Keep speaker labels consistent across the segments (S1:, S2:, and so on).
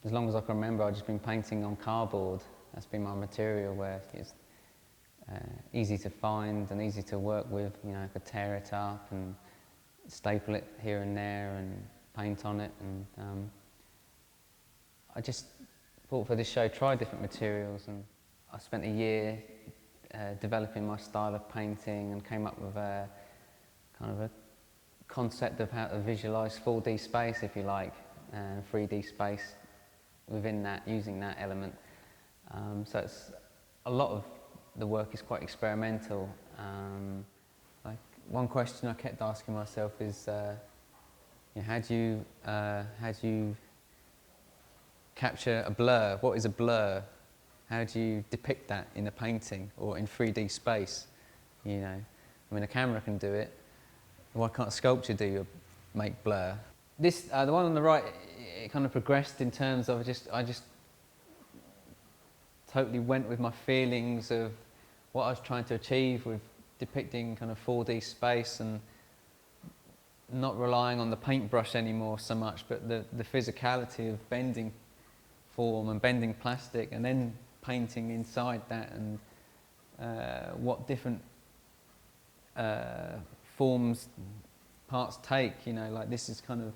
S1: as long as I can remember, I've just been painting on cardboard. That's been my material, where it's easy to find and easy to work with. You know, I could tear it up and staple it here and there and paint on it. And I just thought for this show, try different materials, and I spent a year developing my style of painting and came up with a kind of a concept of how to visualise 4D space, if you like, and 3D space within that, using that element. So it's a lot of the work is quite experimental. Like one question I kept asking myself is, you know, how do you capture a blur? What is a blur? How do you depict that in a painting or in 3D space? You know, I mean, a camera can do it. Why can't sculpture make blur? This, the one on the right, it kind of progressed in terms of I just totally went with my feelings of what I was trying to achieve with depicting kind of 4D space, and not relying on the paintbrush anymore so much, but the physicality of bending form and bending plastic, and then painting inside that, and what different forms parts take. You know, like this is kind of,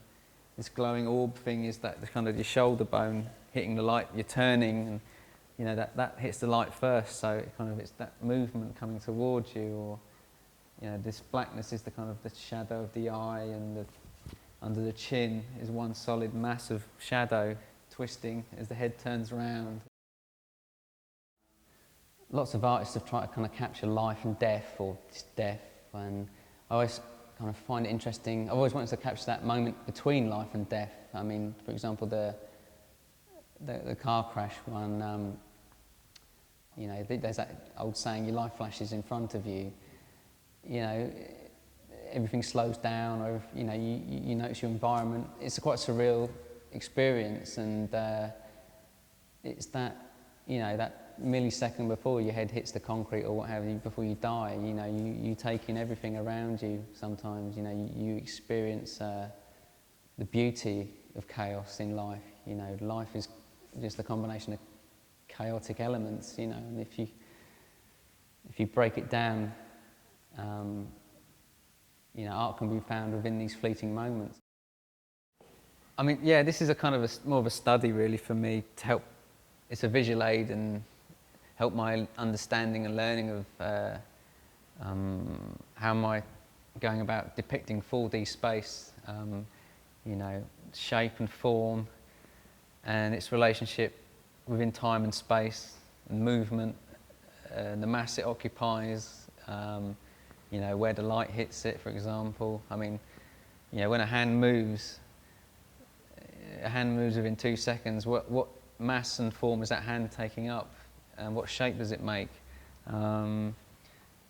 S1: this glowing orb thing is that the kind of your shoulder bone hitting the light, you're turning, and you know that hits the light first, so it kind of, it's that movement coming towards you. Or you know, this blackness is the kind of the shadow of the eye, and under the chin is one solid mass of shadow twisting as the head turns around. Lots of artists have tried to kind of capture life and death, or just death, and I always kind of find it interesting. I've always wanted to capture that moment between life and death. I mean, for example, the car crash one, you know, there's that old saying, your life flashes in front of you. You know, everything slows down, or you know, you notice your environment. It's a quite surreal experience, and it's that, you know, that millisecond before your head hits the concrete or what have you, before you die. You know, you take in everything around you. Sometimes, you know, you experience the beauty of chaos in life. You know, life is just a combination of chaotic elements. You know, and if you break it down, you know, art can be found within these fleeting moments. I mean, yeah, this is a kind of more of a study really for me to help. It's a visual aid and help my understanding and learning of how am I going about depicting 4D space, you know, shape and form, and its relationship within time and space and movement, the mass it occupies, you know, where the light hits it, for example. I mean, you know, when a hand moves within 2 seconds, what mass and form is that hand taking up, and what shape does it make?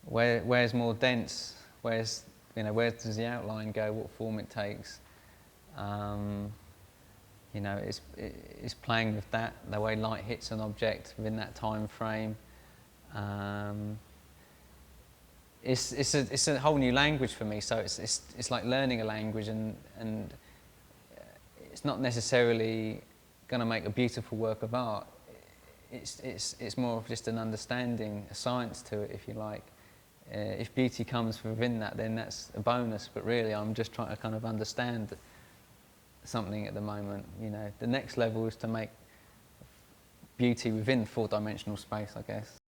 S1: Where's more dense? Where's, you know, where does the outline go? What form it takes? You know, it's playing with that, the way light hits an object within that time frame. It's a whole new language for me. So it's like learning a language, and it's not necessarily going to make a beautiful work of art. It's more of just an understanding, a science to it, if you like. If beauty comes within that, then that's a bonus. But really, I'm just trying to kind of understand something at the moment. You know, the next level is to make beauty within 4-dimensional space, I guess.